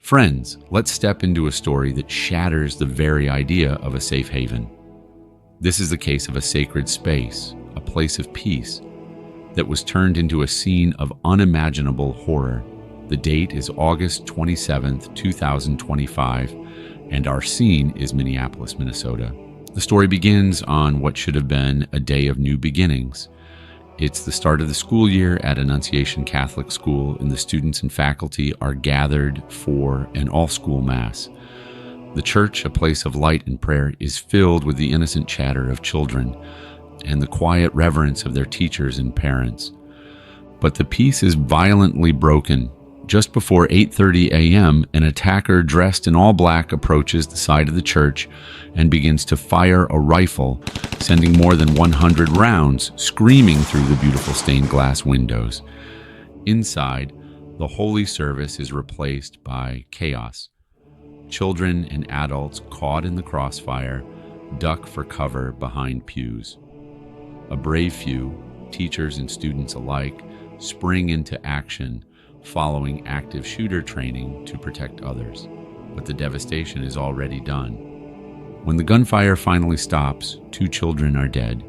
Friends, let's step into a story that shatters the very idea of a safe haven. This is the case of a sacred space, a place of peace, that was turned into a scene of unimaginable horror. The date is August 27th, 2025, and our scene is Minneapolis, Minnesota. The story begins on what should have been a day of new beginnings. It's the start of the school year at Annunciation Catholic School, and the students and faculty are gathered for an all-school mass. The church, a place of light and prayer, is filled with the innocent chatter of children and the quiet reverence of their teachers and parents. But the peace is violently broken. Just before 8:30 a.m., an attacker dressed in all black approaches the side of the church and begins to fire a rifle, sending more than 100 rounds screaming through the beautiful stained glass windows. Inside, the holy service is replaced by chaos. Children and adults caught in the crossfire duck for cover behind pews. A brave few, teachers and students alike, spring into action following active shooter training to protect others. But the devastation is already done. When the gunfire finally stops, 2 children are dead,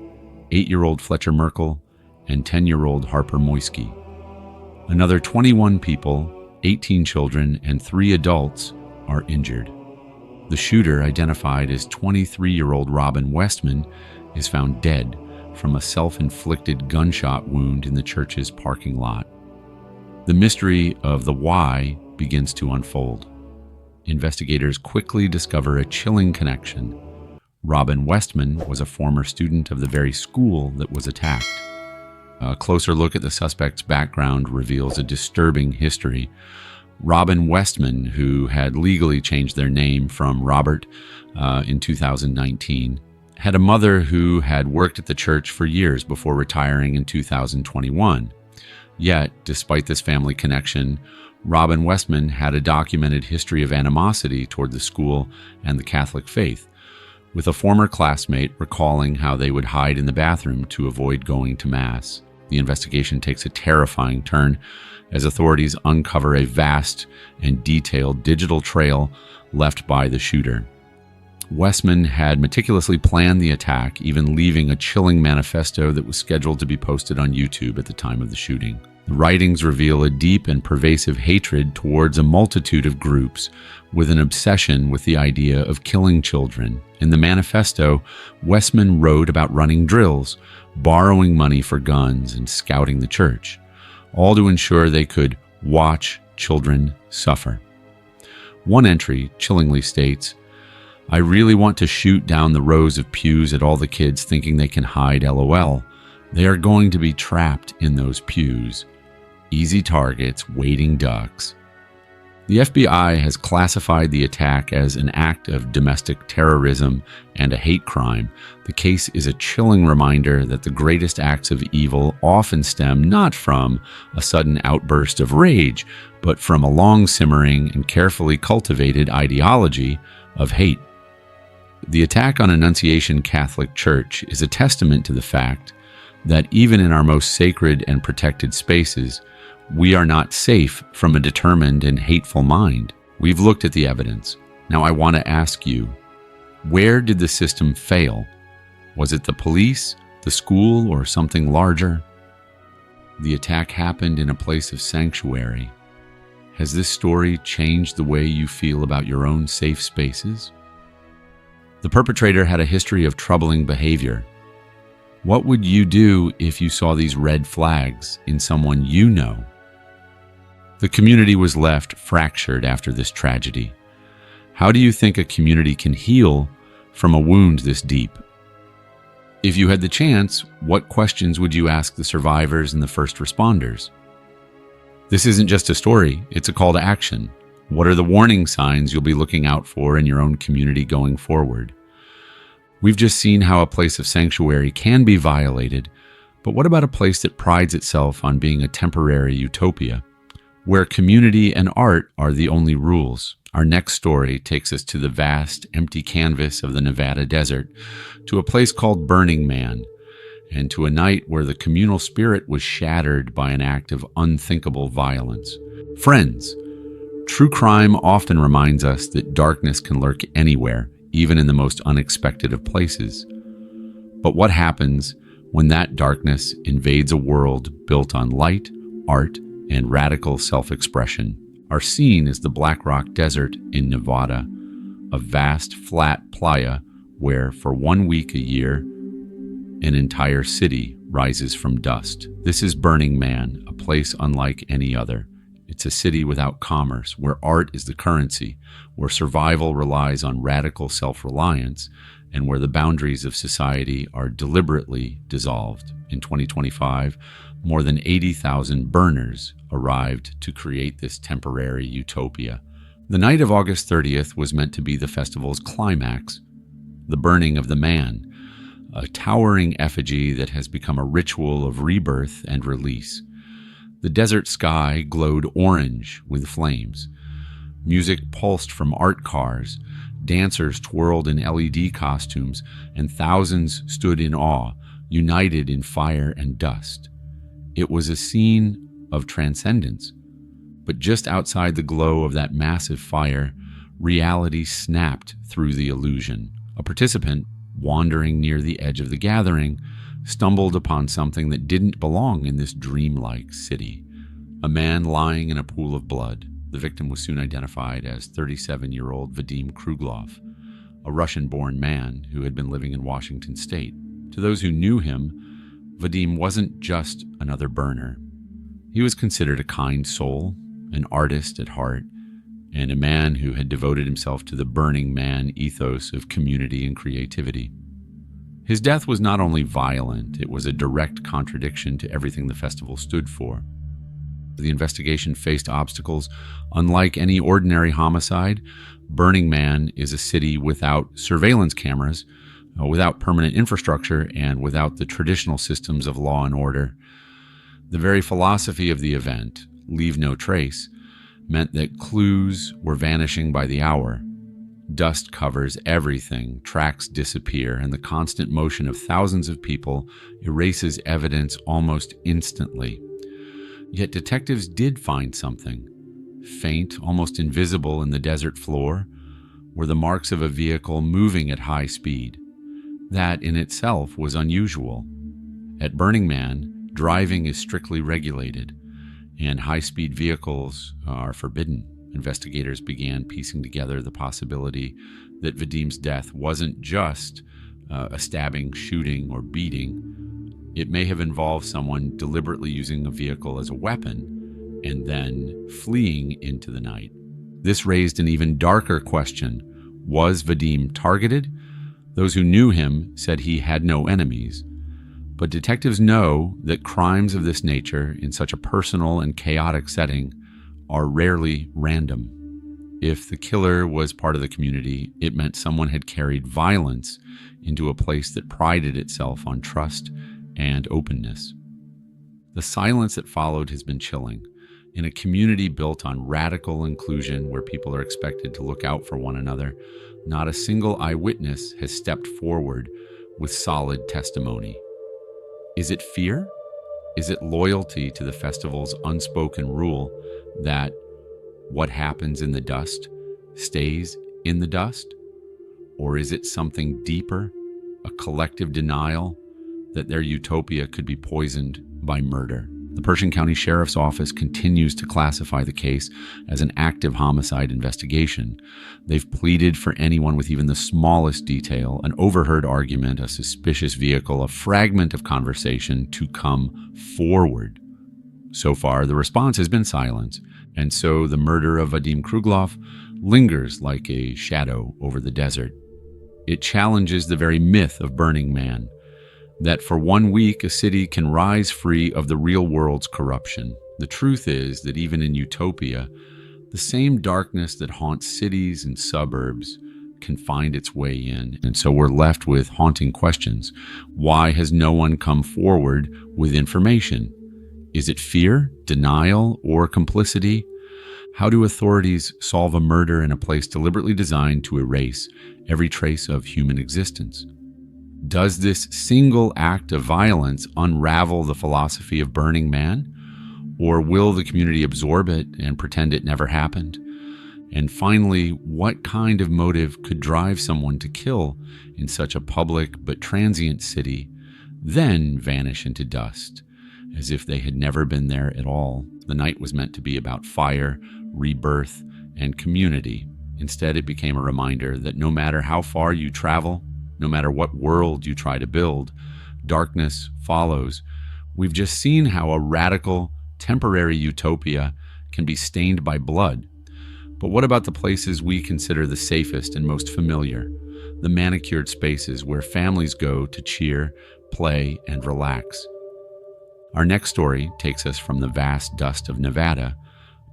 8-year-old Fletcher Merkel and 10-year-old Harper Moisky. Another 21 people, 18 children and 3 adults, are injured. The shooter, identified as 23-year-old Robin Westman, is found dead from a self-inflicted gunshot wound in the church's parking lot. The mystery of the why begins to unfold. Investigators quickly discover a chilling connection. Robin Westman was a former student of the very school that was attacked. A closer look at the suspect's background reveals a disturbing history. Robin Westman, who had legally changed their name from Robert in 2019, had a mother who had worked at the church for years before retiring in 2021. Yet, despite this family connection, Robin Westman had a documented history of animosity toward the school and the Catholic faith, with a former classmate recalling how they would hide in the bathroom to avoid going to Mass. The investigation takes a terrifying turn as authorities uncover a vast and detailed digital trail left by the shooter. Westman had meticulously planned the attack, even leaving a chilling manifesto that was scheduled to be posted on YouTube at the time of the shooting. The writings reveal a deep and pervasive hatred towards a multitude of groups, with an obsession with the idea of killing children. In the manifesto, Westman wrote about running drills, borrowing money for guns, and scouting the church, all to ensure they could watch children suffer. One entry chillingly states, "I really want to shoot down the rows of pews at all the kids thinking they can hide, LOL. They are going to be trapped in those pews. Easy targets, waiting ducks." The FBI has classified the attack as an act of domestic terrorism and a hate crime. The case is a chilling reminder that the greatest acts of evil often stem not from a sudden outburst of rage, but from a long simmering and carefully cultivated ideology of hate. The attack on Annunciation Catholic Church is a testament to the fact that even in our most sacred and protected spaces, we are not safe from a determined and hateful mind. We've looked at the evidence. Now I want to ask you, where did the system fail? Was it the police, the school, or something larger? The attack happened in a place of sanctuary. Has this story changed the way you feel about your own safe spaces? The perpetrator had a history of troubling behavior. What would you do if you saw these red flags in someone you know? The community was left fractured after this tragedy. How do you think a community can heal from a wound this deep? If you had the chance, what questions would you ask the survivors and the first responders? This isn't just a story, it's a call to action. What are the warning signs you'll be looking out for in your own community going forward? We've just seen how a place of sanctuary can be violated, but what about a place that prides itself on being a temporary utopia, where community and art are the only rules? Our next story takes us to the vast, empty canvas of the Nevada desert, to a place called Burning Man, and to a night where the communal spirit was shattered by an act of unthinkable violence. Friends, True crime often reminds us that darkness can lurk anywhere, even in the most unexpected of places. But what happens when that darkness invades a world built on light, art, and radical self-expression? Our scene is the Black Rock Desert in Nevada, a vast, flat playa where, for 1 week a year, an entire city rises from dust. This is Burning Man, a place unlike any other. It's a city without commerce, where art is the currency, where survival relies on radical self-reliance, and where the boundaries of society are deliberately dissolved. In 2025, more than 80,000 burners arrived to create this temporary utopia. The night of August 30th was meant to be the festival's climax, the burning of the man, a towering effigy that has become a ritual of rebirth and release. The desert sky glowed orange with flames. Music pulsed from art cars, dancers twirled in LED costumes, and thousands stood in awe, united in fire and dust. It was a scene of transcendence. But just outside the glow of that massive fire, reality snapped through the illusion. A participant, wandering near the edge of the gathering, stumbled upon something that didn't belong in this dreamlike city. A man lying in a pool of blood. The victim was soon identified as 37-year-old Vadim Kruglov, a Russian-born man who had been living in Washington state. To those who knew him, Vadim wasn't just another burner. He was considered a kind soul, an artist at heart, and a man who had devoted himself to the Burning Man ethos of community and creativity. His death was not only violent, it was a direct contradiction to everything the festival stood for. The investigation faced obstacles unlike any ordinary homicide. Burning Man is a city without surveillance cameras, without permanent infrastructure, and without the traditional systems of law and order. The very philosophy of the event, leave no trace, meant that clues were vanishing by the hour. Dust covers everything, tracks disappear, and the constant motion of thousands of people erases evidence almost instantly. Yet detectives did find something. Faint, almost invisible in the desert floor, were the marks of a vehicle moving at high speed. That in itself was unusual. At Burning Man, driving is strictly regulated, and high-speed vehicles are forbidden. Investigators began piecing together the possibility that Vadim's death wasn't just a stabbing, shooting, or beating. It may have involved someone deliberately using a vehicle as a weapon and then fleeing into the night. This raised an even darker question. Was Vadim targeted? Those who knew him said he had no enemies. But detectives know that crimes of this nature, in such a personal and chaotic setting, are rarely random. If the killer was part of the community, it meant someone had carried violence into a place that prided itself on trust and openness. The silence that followed has been chilling. In a community built on radical inclusion where people are expected to look out for one another, not a single eyewitness has stepped forward with solid testimony. Is it fear? Is it loyalty to the festival's unspoken rule that what happens in the dust stays in the dust? Or is it something deeper, a collective denial that their utopia could be poisoned by murder? The Pershing County Sheriff's Office continues to classify the case as an active homicide investigation. They've pleaded for anyone with even the smallest detail, an overheard argument, a suspicious vehicle, a fragment of conversation to come forward. So far, the response has been silence, and so the murder of Vadim Kruglov lingers like a shadow over the desert. It challenges the very myth of Burning Man, that for 1 week a city can rise free of the real world's corruption. The truth is that even in utopia, the same darkness that haunts cities and suburbs can find its way in. And so we're left with haunting questions. Why has no one come forward with information? Is it fear, denial, or complicity? How do authorities solve a murder in a place deliberately designed to erase every trace of human existence? Does this single act of violence unravel the philosophy of Burning Man? Or will the community absorb it and pretend it never happened? And finally, what kind of motive could drive someone to kill in such a public but transient city, then vanish into dust, as if they had never been there at all? The night was meant to be about fire, rebirth, and community. Instead, it became a reminder that no matter how far you travel, no matter what world you try to build, darkness follows. We've just seen how a radical, temporary utopia can be stained by blood. But what about the places we consider the safest and most familiar? The manicured spaces where families go to cheer, play, and relax. Our next story takes us from the vast dust of Nevada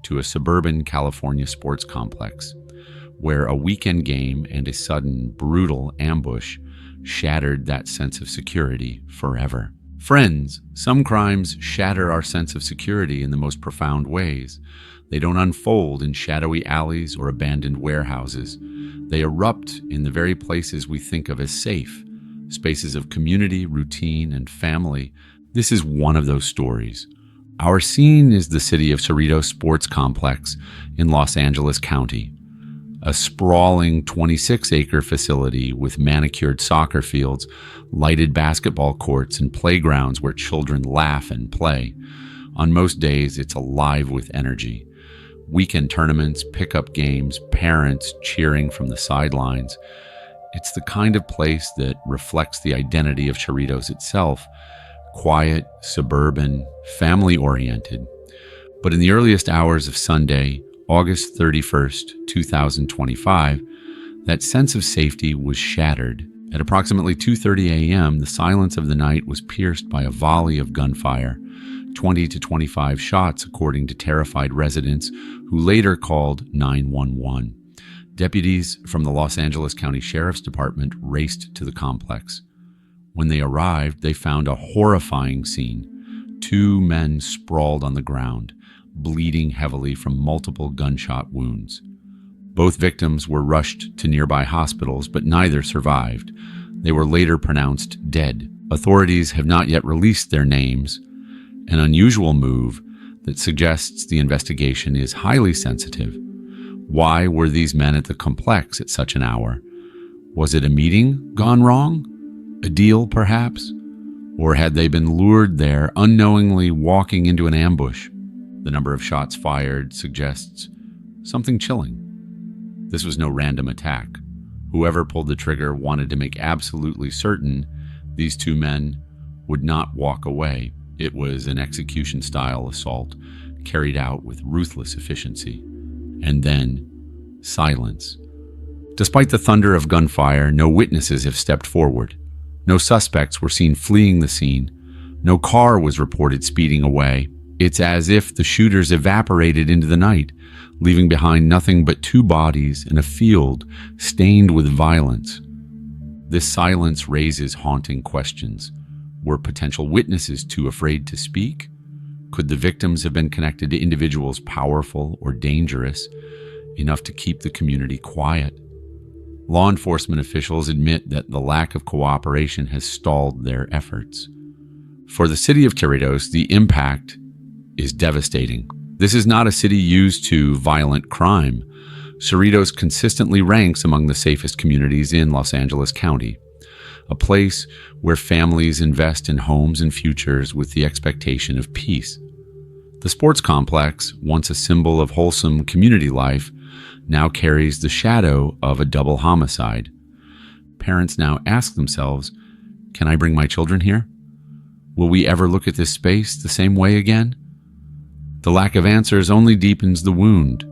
to a suburban California sports complex, where a weekend game and a sudden, brutal ambush shattered that sense of security forever. Friends, some crimes shatter our sense of security in the most profound ways. They don't unfold in shadowy alleys or abandoned warehouses. They erupt in the very places we think of as safe, spaces of community, routine, and family. This is one of those stories. Our scene is the city of Cerritos Sports Complex in Los Angeles County, a sprawling 26-acre facility with manicured soccer fields, lighted basketball courts, and playgrounds where children laugh and play. On most days, it's alive with energy. Weekend tournaments, pickup games, parents cheering from the sidelines. It's the kind of place that reflects the identity of Cerritos itself: quiet, suburban, family-oriented. But in the earliest hours of Sunday, August 31st, 2025, that sense of safety was shattered. At approximately 2:30 a.m., the silence of the night was pierced by a volley of gunfire, 20 to 25 shots, according to terrified residents who later called 911. Deputies from the Los Angeles County Sheriff's Department raced to the complex. When they arrived, they found a horrifying scene. 2 men sprawled on the ground, bleeding heavily from multiple gunshot wounds. Both victims were rushed to nearby hospitals, but neither survived. They were later pronounced dead. Authorities have not yet released their names, an unusual move that suggests the investigation is highly sensitive. Why were these men at the complex at such an hour? Was it a meeting gone wrong? A deal, perhaps? Or had they been lured there, unknowingly walking into an ambush? The number of shots fired suggests something chilling. This was no random attack. Whoever pulled the trigger wanted to make absolutely certain these 2 men would not walk away. It was an execution-style assault carried out with ruthless efficiency. And then, silence. Despite the thunder of gunfire, no witnesses have stepped forward. No suspects were seen fleeing the scene. No car was reported speeding away. It's as if the shooters evaporated into the night, leaving behind nothing but 2 bodies and a field stained with violence. This silence raises haunting questions. Were potential witnesses too afraid to speak? Could the victims have been connected to individuals powerful or dangerous enough to keep the community quiet? Law enforcement officials admit that the lack of cooperation has stalled their efforts. For the city of Cerritos, the impact is devastating. This is not a city used to violent crime. Cerritos consistently ranks among the safest communities in Los Angeles County, a place where families invest in homes and futures with the expectation of peace. The sports complex, once a symbol of wholesome community life, now carries the shadow of a double homicide. Parents now ask themselves, can I bring my children here? Will we ever look at this space the same way again? The lack of answers only deepens the wound.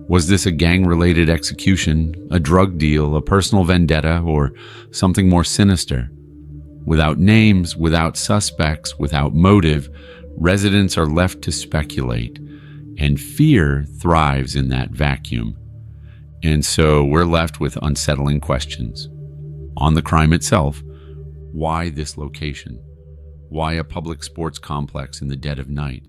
Was this a gang-related execution, a drug deal, a personal vendetta, or something more sinister? Without names, without suspects, without motive, residents are left to speculate, and fear thrives in that vacuum. And so we're left with unsettling questions. On the crime itself, why this location? Why a public sports complex in the dead of night?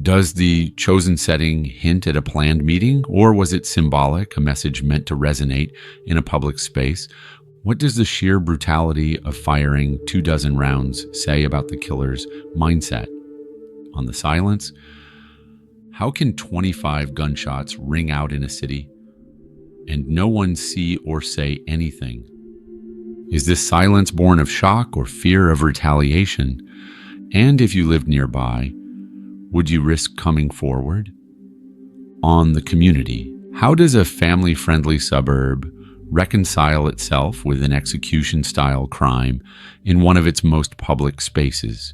Does the chosen setting hint at a planned meeting, or was it symbolic, a message meant to resonate in a public space? What does the sheer brutality of firing 24 rounds say about the killer's mindset? On the silence, How can 25 gunshots ring out in a city and no one see or say anything? Is this silence born of shock or fear of retaliation? And if you lived nearby, would you risk coming forward? On the community, how does a family-friendly suburb reconcile itself with an execution-style crime in one of its most public spaces?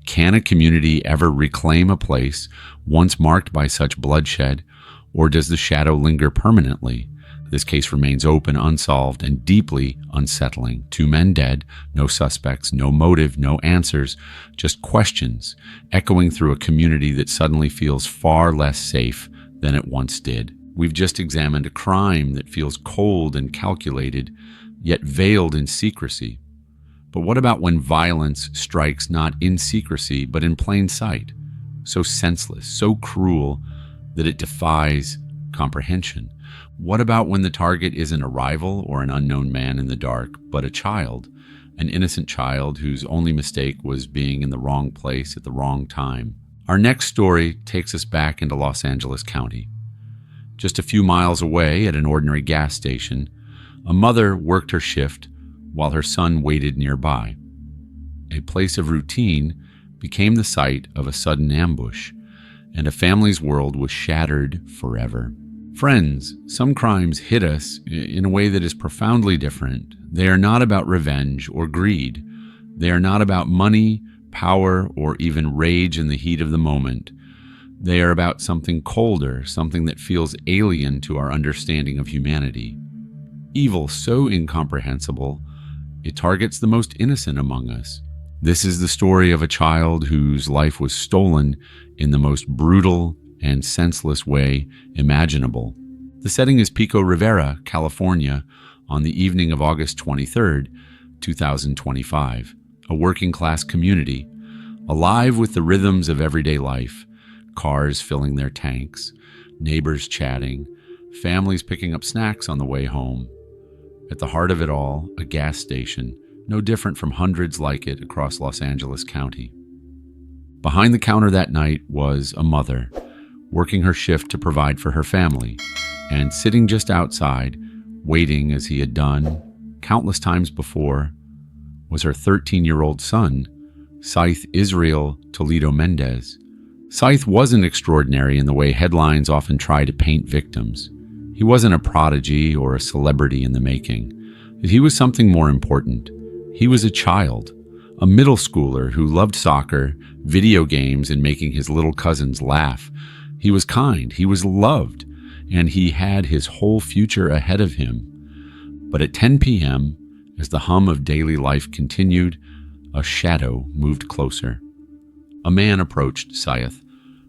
Can a community ever reclaim a place once marked by such bloodshed, or does the shadow linger permanently? This case remains open, unsolved, and deeply unsettling. 2 men dead, no suspects, no motive, no answers, just questions echoing through a community that suddenly feels far less safe than it once did. We've just examined a crime that feels cold and calculated, yet veiled in secrecy. But what about when violence strikes not in secrecy, but in plain sight? So senseless, so cruel that it defies comprehension. What about when the target isn't a rival or an unknown man in the dark, but a child, an innocent child whose only mistake was being in the wrong place at the wrong time? Our next story takes us back into Los Angeles County. Just a few miles away at an ordinary gas station, a mother worked her shift while her son waited nearby. A place of routine became the site of a sudden ambush, and a family's world was shattered forever. Friends, some crimes hit us in a way that is profoundly different. They are not about revenge or greed. They are not about money, power, or even rage in the heat of the moment. They are about something colder, something that feels alien to our understanding of humanity. Evil so incomprehensible, it targets the most innocent among us. This is the story of a child whose life was stolen in the most brutal and senseless way imaginable. The setting is Pico Rivera, California, on the evening of August 23rd, 2025. A working-class community, alive with the rhythms of everyday life. Cars filling their tanks, neighbors chatting, families picking up snacks on the way home. At the heart of it all, a gas station, no different from hundreds like it across Los Angeles County. Behind the counter that night was a mother, working her shift to provide for her family, and sitting just outside, waiting as he had done countless times before, was her 13-year-old son, Scythe Israel Toledo Mendez. Scythe wasn't extraordinary in the way headlines often try to paint victims. He wasn't a prodigy or a celebrity in the making. He was something more important. He was a child, a middle schooler who loved soccer, video games, and making his little cousins laugh. He was kind, he was loved, and he had his whole future ahead of him. But at 10 p.m., as the hum of daily life continued, a shadow moved closer. A man approached Scythe.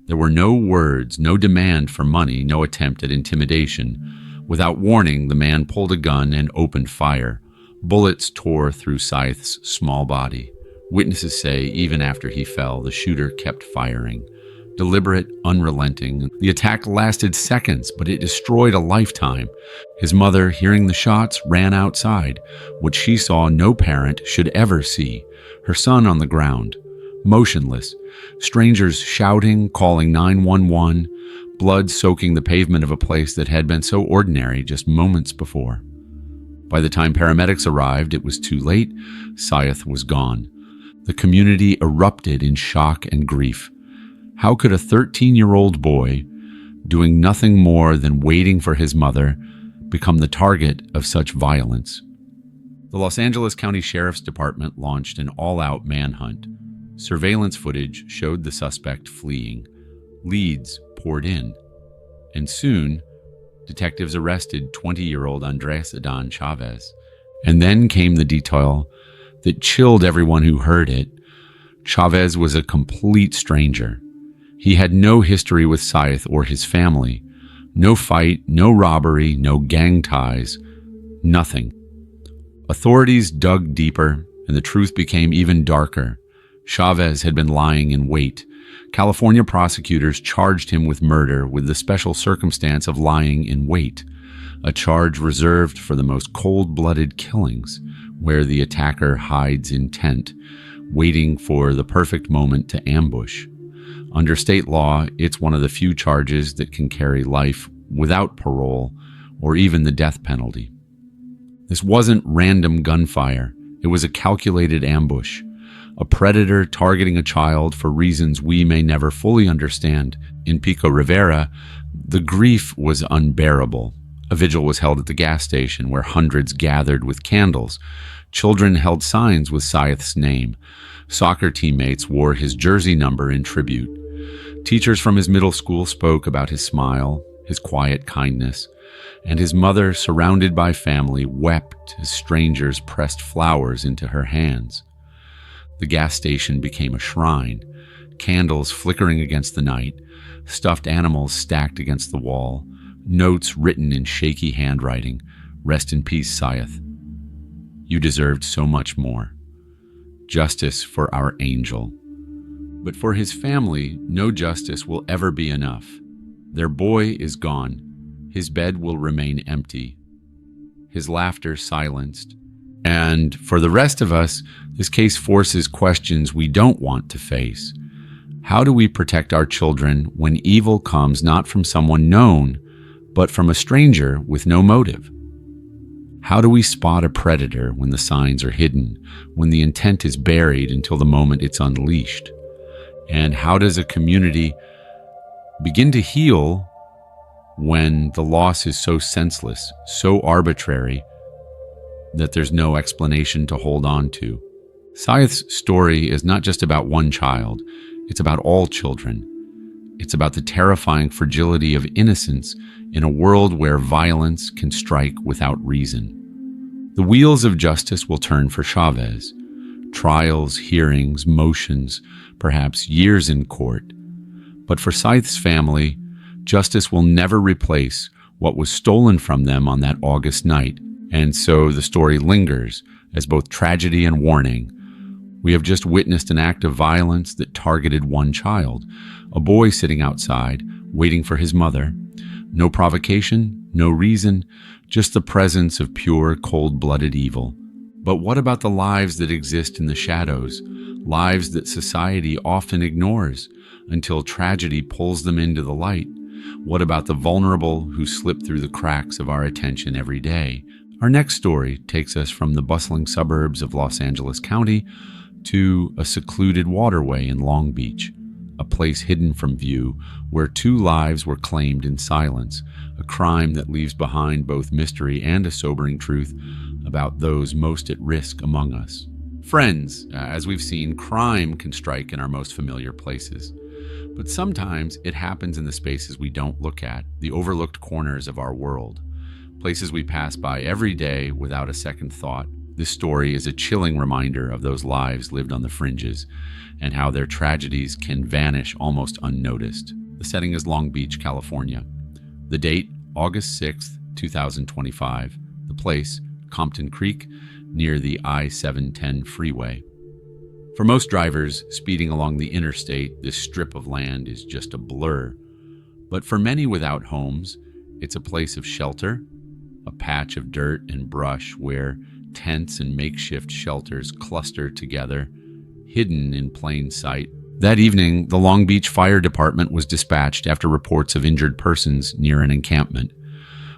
There were no words, no demand for money, no attempt at intimidation. Without warning, the man pulled a gun and opened fire. Bullets tore through Scythe's small body. Witnesses say even after he fell, the shooter kept firing. Deliberate, unrelenting. The attack lasted seconds, but it destroyed a lifetime. His mother, hearing the shots, ran outside, what she saw no parent should ever see. Her son on the ground, motionless. Strangers shouting, calling 911, blood soaking the pavement of a place that had been so ordinary just moments before. By the time paramedics arrived, it was too late. Scythe was gone. The community erupted in shock and grief. How could a 13-year-old boy, doing nothing more than waiting for his mother, become the target of such violence? The Los Angeles County Sheriff's Department launched an all-out manhunt. Surveillance footage showed the suspect fleeing. Leads poured in. And soon, detectives arrested 20-year-old Andres Adan Chavez. And then came the detail that chilled everyone who heard it. Chavez was a complete stranger. He had no history with Scythe or his family. No fight, no robbery, no gang ties, nothing. Authorities dug deeper, and the truth became even darker. Chavez had been lying in wait. California prosecutors charged him with murder with the special circumstance of lying in wait, a charge reserved for the most cold-blooded killings, where the attacker hides intent, waiting for the perfect moment to ambush. Under state law, it's one of the few charges that can carry life without parole or even the death penalty. This wasn't random gunfire. It was a calculated ambush, a predator targeting a child for reasons we may never fully understand. In Pico Rivera, the grief was unbearable. A vigil was held at the gas station where hundreds gathered with candles. Children held signs with Saith's name. Soccer teammates wore his jersey number in tribute. Teachers from his middle school spoke about his smile, his quiet kindness, and his mother, surrounded by family, wept as strangers pressed flowers into her hands. The gas station became a shrine, candles flickering against the night, stuffed animals stacked against the wall, notes written in shaky handwriting. Rest in peace, Saith. You deserved so much more. Justice for our angel. But for his family, no justice will ever be enough. Their boy is gone. His bed will remain empty. His laughter silenced. And for the rest of us, this case forces questions we don't want to face. How do we protect our children when evil comes not from someone known, but from a stranger with no motive? How do we spot a predator when the signs are hidden, when the intent is buried until the moment it's unleashed? And how does a community begin to heal when the loss is so senseless, so arbitrary, that there's no explanation to hold on to? Saith's story is not just about one child, it's about all children. It's about the terrifying fragility of innocence in a world where violence can strike without reason. The wheels of justice will turn for Chavez. Trials, hearings, motions, perhaps years in court. But for Saith's family, justice will never replace what was stolen from them on that August night. And so the story lingers as both tragedy and warning. We have just witnessed an act of violence that targeted one child, a boy sitting outside, waiting for his mother. No provocation, no reason, just the presence of pure, cold-blooded evil. But what about the lives that exist in the shadows, lives that society often ignores until tragedy pulls them into the light? What about the vulnerable who slip through the cracks of our attention every day? Our next story takes us from the bustling suburbs of Los Angeles County to a secluded waterway in Long Beach, a place hidden from view where 2 lives were claimed in silence, a crime that leaves behind both mystery and a sobering truth about those most at risk among us. Friends, as we've seen, crime can strike in our most familiar places. But sometimes it happens in the spaces we don't look at, the overlooked corners of our world, places we pass by every day without a second thought. This story is a chilling reminder of those lives lived on the fringes and how their tragedies can vanish almost unnoticed. The setting is Long Beach, California. The date, August 6th, 2025. The place, Compton Creek, near the I-710 freeway. For most drivers speeding along the interstate, this strip of land is just a blur. But for many without homes, it's a place of shelter, a patch of dirt and brush where tents and makeshift shelters cluster together, hidden in plain sight. That evening, the Long Beach Fire Department was dispatched after reports of injured persons near an encampment.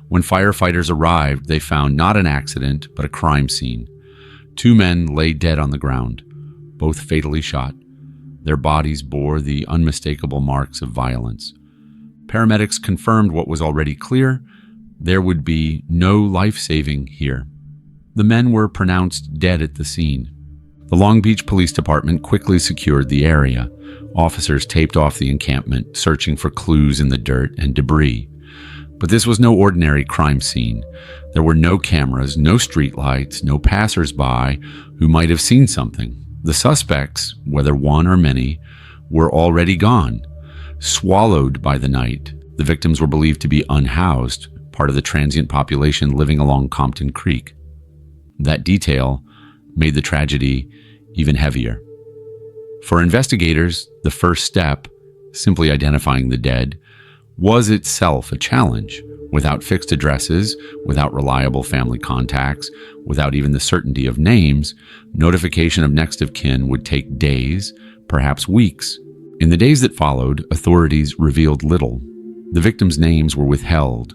When firefighters arrived, they found not an accident, but a crime scene. 2 men lay dead on the ground, both fatally shot. Their bodies bore the unmistakable marks of violence. Paramedics confirmed what was already clear: there would be no life-saving here. The men were pronounced dead at the scene. The Long Beach Police Department quickly secured the area. Officers taped off the encampment, searching for clues in the dirt and debris. But this was no ordinary crime scene. There were no cameras, no streetlights, no passers-by who might have seen something. The suspects, whether one or many, were already gone, swallowed by the night. The victims were believed to be unhoused, part of the transient population living along Compton Creek. That detail made the tragedy even heavier. For investigators, the first step, simply identifying the dead, was itself a challenge. Without fixed addresses, without reliable family contacts, without even the certainty of names, notification of next of kin would take days, perhaps weeks. In the days that followed, authorities revealed little. The victims' names were withheld,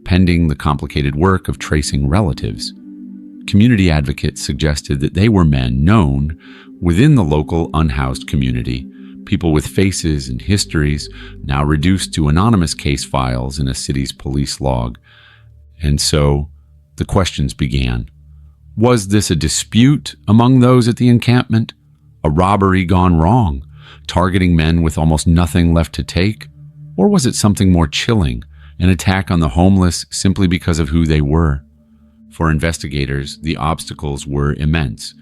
pending the complicated work of tracing relatives. Community advocates suggested that they were men known within the local unhoused community, people with faces and histories now reduced to anonymous case files in a city's police log. And so the questions began. Was this a dispute among those at the encampment? A robbery gone wrong, targeting men with almost nothing left to take? Or was it something more chilling, an attack on the homeless simply because of who they were? For investigators, the obstacles were immense.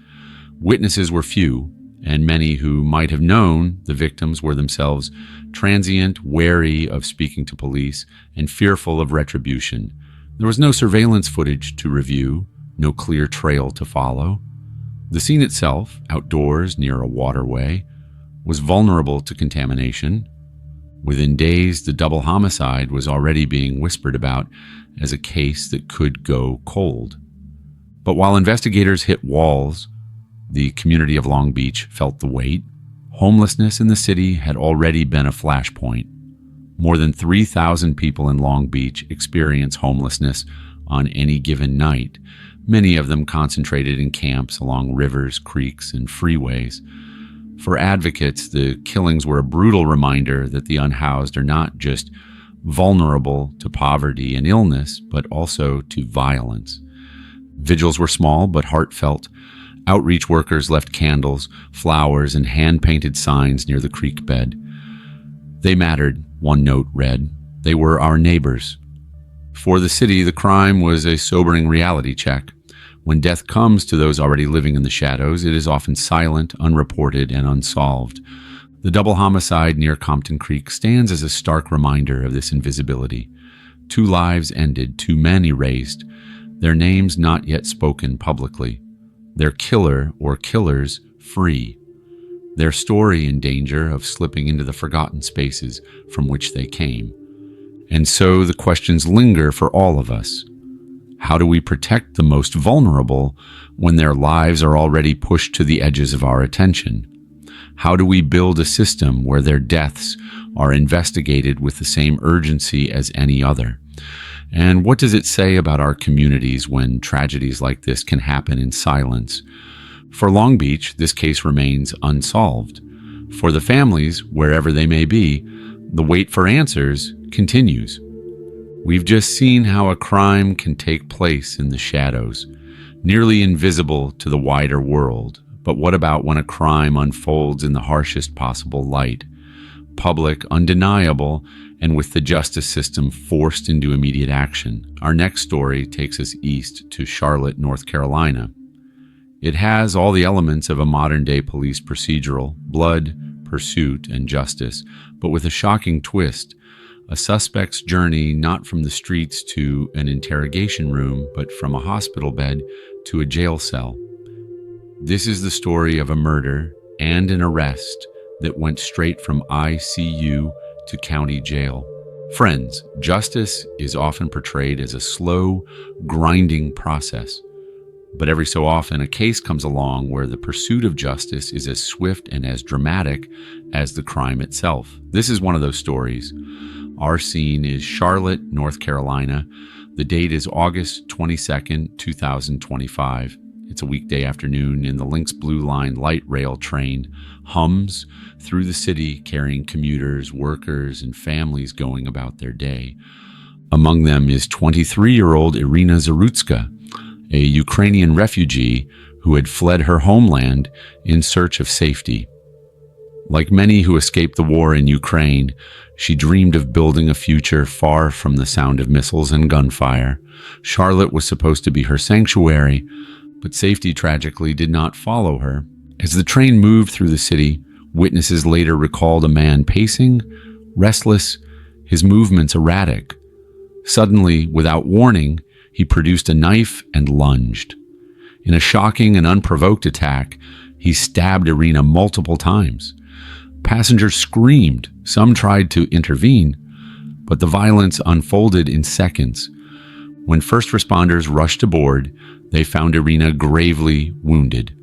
Witnesses were few, and many who might have known the victims were themselves transient, wary of speaking to police, and fearful of retribution. There was no surveillance footage to review, no clear trail to follow. The scene itself, outdoors near a waterway, was vulnerable to contamination. Within days, the double homicide was already being whispered about as a case that could go cold. But while investigators hit walls, the community of Long Beach felt the weight. Homelessness in the city had already been a flashpoint. More than 3,000 people in Long Beach experience homelessness on any given night, many of them concentrated in camps along rivers, creeks, and freeways. For advocates, the killings were a brutal reminder that the unhoused are not just vulnerable to poverty and illness, but also to violence. Vigils were small but heartfelt. Outreach workers left candles, flowers, and hand-painted signs near the creek bed. They mattered, one note read. They were our neighbors. For the city, the crime was a sobering reality check. When death comes to those already living in the shadows, it is often silent, unreported, and unsolved. The double homicide near Compton Creek stands as a stark reminder of this invisibility. 2 lives ended, 2 men erased, their names not yet spoken publicly. Their killer or killers free. Their story in danger of slipping into the forgotten spaces from which they came. And so the questions linger for all of us. How do we protect the most vulnerable when their lives are already pushed to the edges of our attention? How do we build a system where their deaths are investigated with the same urgency as any other? And what does it say about our communities when tragedies like this can happen in silence? For Long Beach, this case remains unsolved. For the families, wherever they may be, the wait for answers continues. We've just seen how a crime can take place in the shadows, nearly invisible to the wider world. But what about when a crime unfolds in the harshest possible light? Public, undeniable, and with the justice system forced into immediate action. Our next story takes us east to Charlotte, North Carolina. It has all the elements of a modern-day police procedural: blood, pursuit, and justice, but with a shocking twist. A suspect's journey not from the streets to an interrogation room, but from a hospital bed to a jail cell. This is the story of a murder and an arrest that went straight from ICU to county jail. Friends, justice is often portrayed as a slow, grinding process. But every so often, a case comes along where the pursuit of justice is as swift and as dramatic as the crime itself. This is one of those stories. Our scene is Charlotte, North Carolina. The date is August 22nd, 2025. It's a weekday afternoon, and the Lynx Blue Line light rail train hums through the city, carrying commuters, workers, and families going about their day. Among them is 23-year-old Irina Zarutska, a Ukrainian refugee who had fled her homeland in search of safety. Like many who escaped the war in Ukraine, she dreamed of building a future far from the sound of missiles and gunfire. Charlotte was supposed to be her sanctuary, but safety tragically did not follow her. As the train moved through the city, witnesses later recalled a man pacing, restless, his movements erratic. Suddenly, without warning, he produced a knife and lunged. In a shocking and unprovoked attack, he stabbed Irina multiple times. Passengers screamed. Some tried to intervene, but the violence unfolded in seconds. When first responders rushed aboard, they found Irina gravely wounded.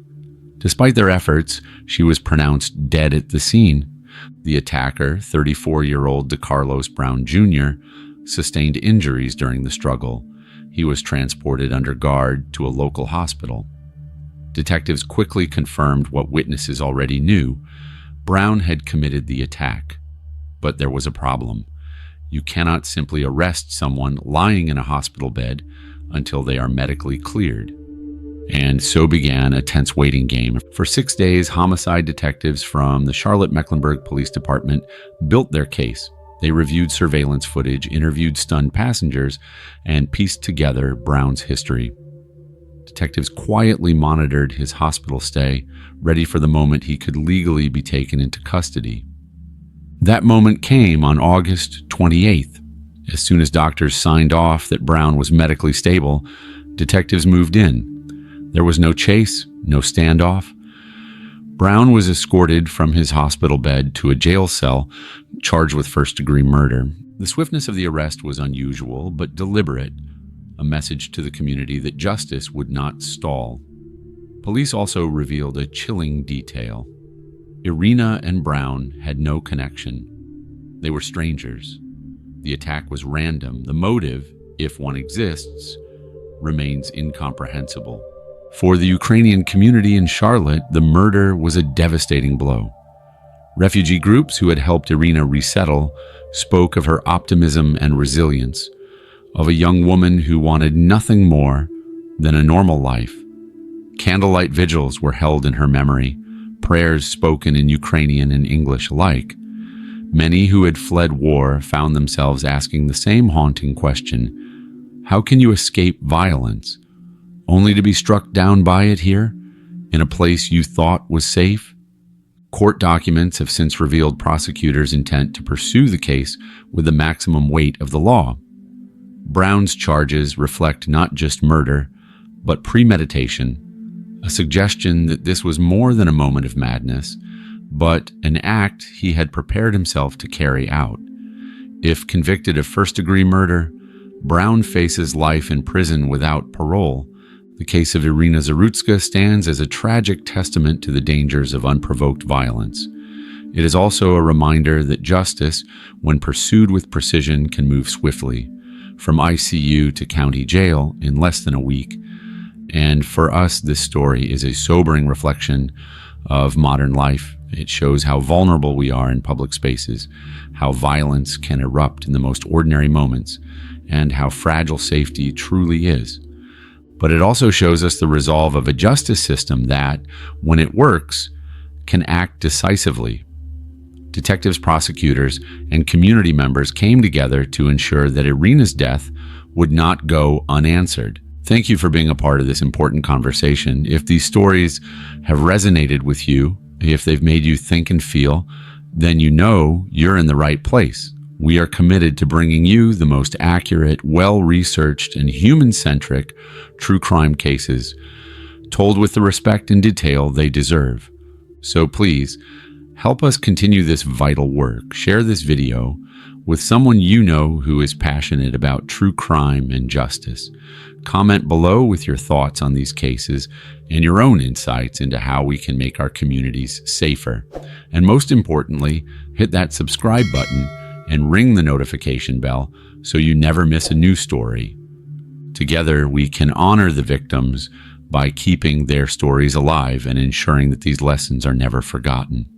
Despite their efforts, she was pronounced dead at the scene. The attacker, 34-year-old DeCarlos Brown Jr., sustained injuries during the struggle. He was transported under guard to a local hospital. Detectives quickly confirmed what witnesses already knew. Brown had committed the attack. But there was a problem. You cannot simply arrest someone lying in a hospital bed until they are medically cleared. And so began a tense waiting game. For 6 days, homicide detectives from the Charlotte-Mecklenburg Police Department built their case. They reviewed surveillance footage, interviewed stunned passengers, and pieced together Brown's history. Detectives quietly monitored his hospital stay, ready for the moment he could legally be taken into custody. That moment came on August 28th. As soon as doctors signed off that Brown was medically stable, detectives moved in. There was no chase, no standoff. Brown was escorted from his hospital bed to a jail cell, charged with first-degree murder. The swiftness of the arrest was unusual, but deliberate, a message to the community that justice would not stall. Police also revealed a chilling detail. Irina and Brown had no connection. They were strangers. The attack was random. The motive, if one exists, remains incomprehensible. For the Ukrainian community in Charlotte, the murder was a devastating blow. Refugee groups who had helped Irina resettle spoke of her optimism and resilience, of a young woman who wanted nothing more than a normal life. Candlelight vigils were held in her memory, prayers spoken in Ukrainian and English alike. Many who had fled war found themselves asking the same haunting question: how can you escape violence, only to be struck down by it here, in a place you thought was safe? Court documents have since revealed prosecutors' intent to pursue the case with the maximum weight of the law. Brown's charges reflect not just murder, but premeditation, a suggestion that this was more than a moment of madness, but an act he had prepared himself to carry out. If convicted of first-degree murder, Brown faces life in prison without parole. The case of Irina Zarutska stands as a tragic testament to the dangers of unprovoked violence. It is also a reminder that justice, when pursued with precision, can move swiftly, from ICU to county jail in less than a week. And for us, this story is a sobering reflection of modern life. It shows how vulnerable we are in public spaces, how violence can erupt in the most ordinary moments, and how fragile safety truly is. But it also shows us the resolve of a justice system that, when it works, can act decisively. Detectives, prosecutors, and community members came together to ensure that Irina's death would not go unanswered. Thank you for being a part of this important conversation. If these stories have resonated with you, if they've made you think and feel, then you know you're in the right place. We are committed to bringing you the most accurate, well-researched, and human-centric true crime cases, told with the respect and detail they deserve. So please, help us continue this vital work. Share this video with someone you know who is passionate about true crime and justice. Comment below with your thoughts on these cases and your own insights into how we can make our communities safer. And most importantly, hit that subscribe button and ring the notification bell so you never miss a new story. Together, we can honor the victims by keeping their stories alive and ensuring that these lessons are never forgotten.